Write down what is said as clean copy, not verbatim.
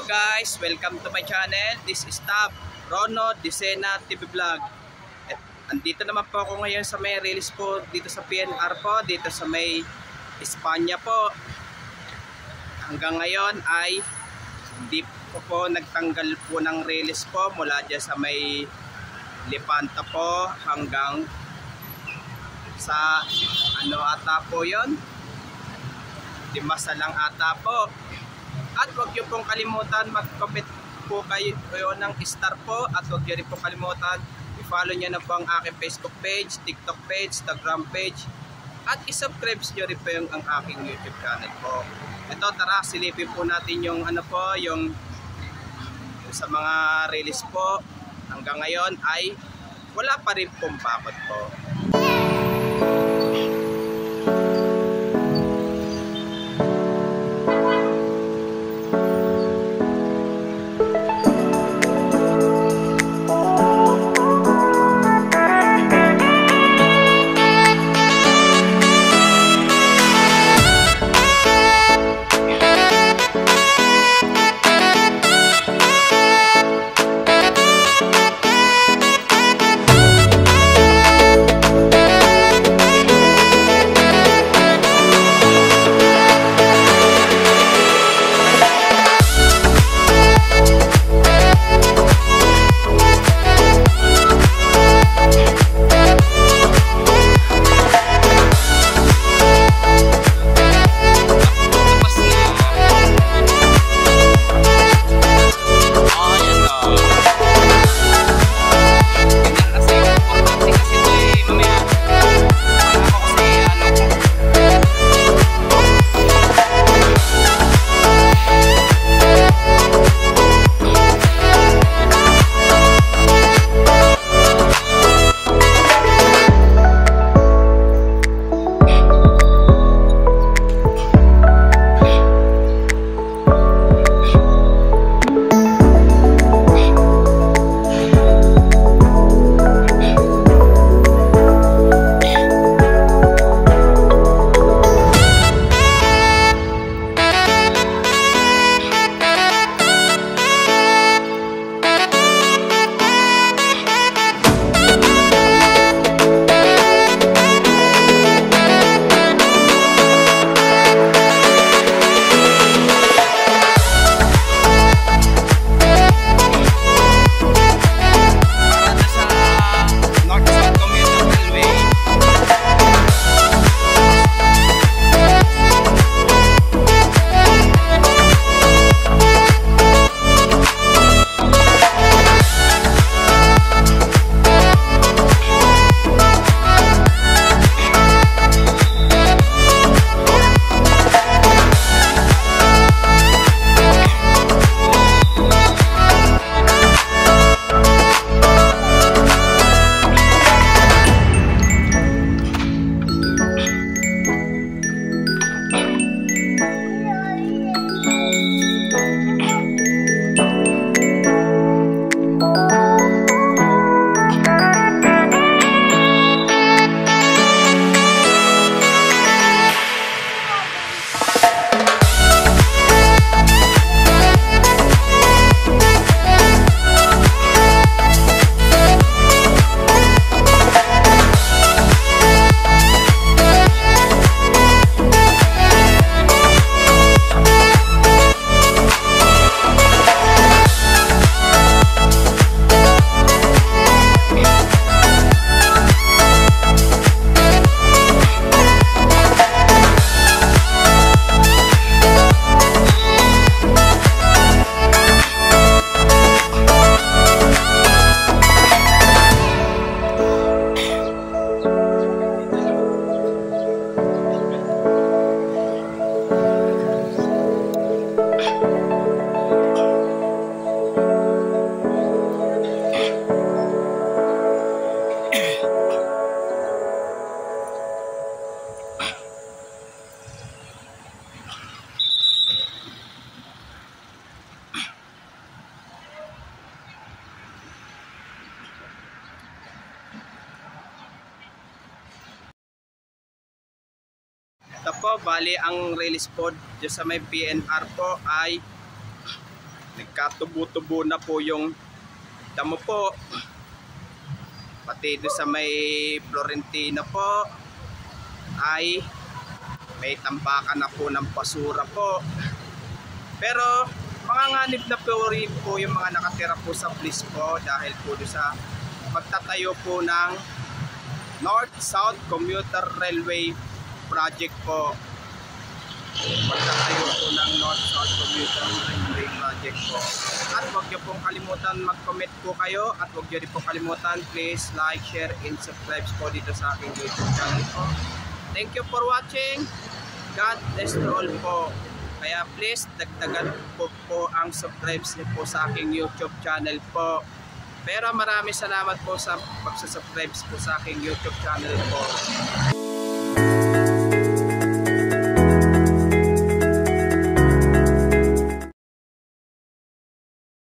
guys, welcome to my channel. This is Tab Rono Dicena TV Vlog. At andito naman po ako ngayon sa may release po dito sa PNR po, dito sa may Espanya po. Hanggang ngayon ay hindi po nagtanggal po ng release po mula dyan sa may Lipanta po hanggang sa ano ata po yon, Dimasa lang ata po. At huwag nyo pong kalimutan mag-comment po kayo ng star po. At huwag nyo rin pong kalimutan i-follow nyo na po ang aking Facebook page, TikTok page, Instagram page. At i-subscribe nyo rin po ang aking YouTube channel po. Ito, tara, silipin po natin yung ano po, yung sa mga release po. Hanggang ngayon ay wala pa rin pong bakod po. Ito po, bali ang release po dyan sa may PNR po ay Nagkatubo-tubo na po yung damo po. Pati doon sa may Florentino po ay may tambakan na po ng basura po. Pero manganganib na po rin po yung mga nakatira po sa Bliss po dahil po doon sa magtatayo po ng North-South Commuter Railway Project po. Magtatayo po ng North-South Commuter Railway Project po. At huwag niyo pong kalimutan mag-comment po kayo at huwag niyo rin pong kalimutan please like, share, and subscribe po dito sa aking YouTube channel po. Thank you for watching. God bless to all po. Kaya please dagdagan po ang subscribes niyo po sa aking YouTube channel po. Pero maraming salamat po sa pagsa-subscribe po sa aking YouTube channel po.